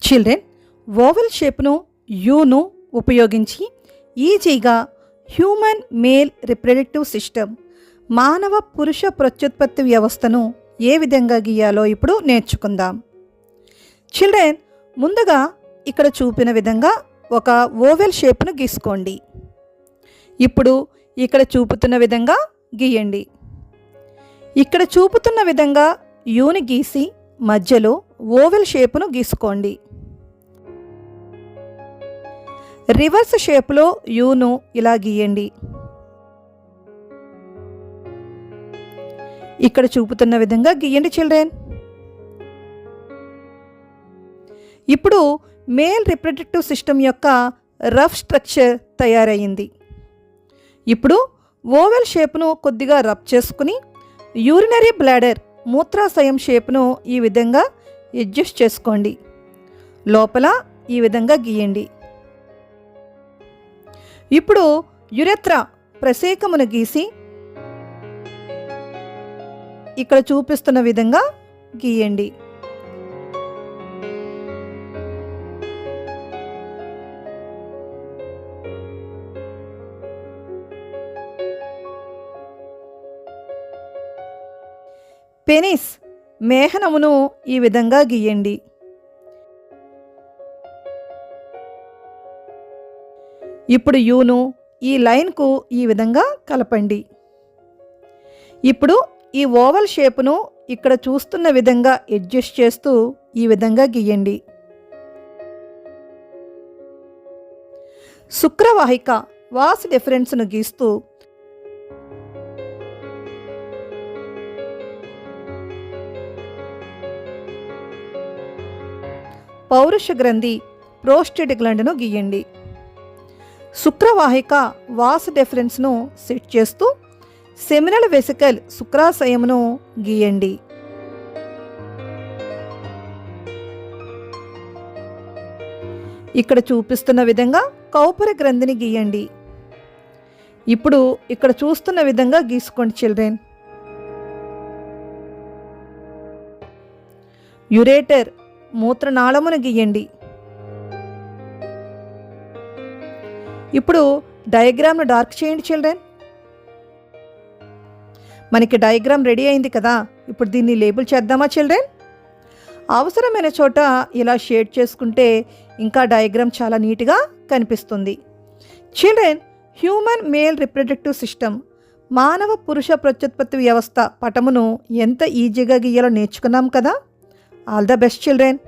Children, oval షేప్ను యూను ఉపయోగించి ఈజీగా human male reproductive system మానవ పురుష ప్రత్యుత్పత్తి వ్యవస్థను ఏ విధంగా గీయాలో ఇప్పుడు నేర్చుకుందాం. చిల్డ్రన్, ముందుగా ఇక్కడ చూపిన విధంగా ఒక ఓవెల్ షేప్ను గీసుకోండి. ఇప్పుడు ఇక్కడ చూపుతున్న విధంగా గీయండి. ఇక్కడ చూపుతున్న విధంగా యూని గీసి మధ్యలో ఓవెల్ షేప్ను గీసుకోండి. రివర్స్ షేప్లో యూను ఇలా గీయండి. ఇక్కడ చూపుతున్న విధంగా గీయండి చిల్డ్రన్. ఇప్పుడు మేల్ రిప్రొడక్టివ్ సిస్టమ్ యొక్క రఫ్ స్ట్రక్చర్ తయారయ్యింది. ఇప్పుడు ఓవెల్ షేప్ను కొద్దిగా రబ్ చేసుకుని యూరినరీ బ్లాడర్ మూత్రాశయం షేప్ను ఈ విధంగా అడ్జస్ట్ చేసుకోండి. లోపల ఈ విధంగా గీయండి. ఇప్పుడు యురెత్రా ప్రసేకమును గీసి ఇక్కడ చూపిస్తున్న విధంగా గీయండి. పెనిస్ మేహనమును ఈ విధంగా గీయండి. ఇప్పుడు యూను ఈ లైన్కు ఈ విధంగా కలపండి. ఇప్పుడు ఈ ఓవల్ షేపును ఇక్కడ చూస్తున్న విధంగా అడ్జస్ట్ చేస్తూ ఈ విధంగా గీయండి. శుక్రవాహిక వాస్ డిఫరెన్స్ను గీస్తూ పౌరుష గ్రంథి ప్రోస్టేట్ గ్లాండ్ను గీయండి. శుక్రవాహిక వాస్ డిఫరెన్స్ను సెట్ చేస్తూ సెమినల్ వెసికల్ శుక్రాశయమును గీయండి. ఇక్కడ చూపిస్తున్న విధంగా కౌపర గ్రంథిని గీయండి. ఇప్పుడు ఇక్కడ చూస్తున్న విధంగా గీసుకోండి చిల్డ్రన్. యురేటర్ మూత్రనాళమును గీయండి. ఇప్పుడు డయాగ్రామ్ను డార్క్ చేయండి చిల్డ్రన్. మనకి డయాగ్రామ్ రెడీ అయింది కదా. ఇప్పుడు దీన్ని లేబుల్ చేద్దామా చిల్డ్రన్? అవసరమైన చోట ఇలా షేడ్ చేసుకుంటే ఇంకా డయాగ్రామ్ చాలా నీట్గా కనిపిస్తుంది. Children, human male reproductive system మానవ పురుష ప్రత్యుత్పత్తి వ్యవస్థ పటమును ఎంత ఈజీగా గీయాలో నేర్చుకున్నాం కదా. All the best children.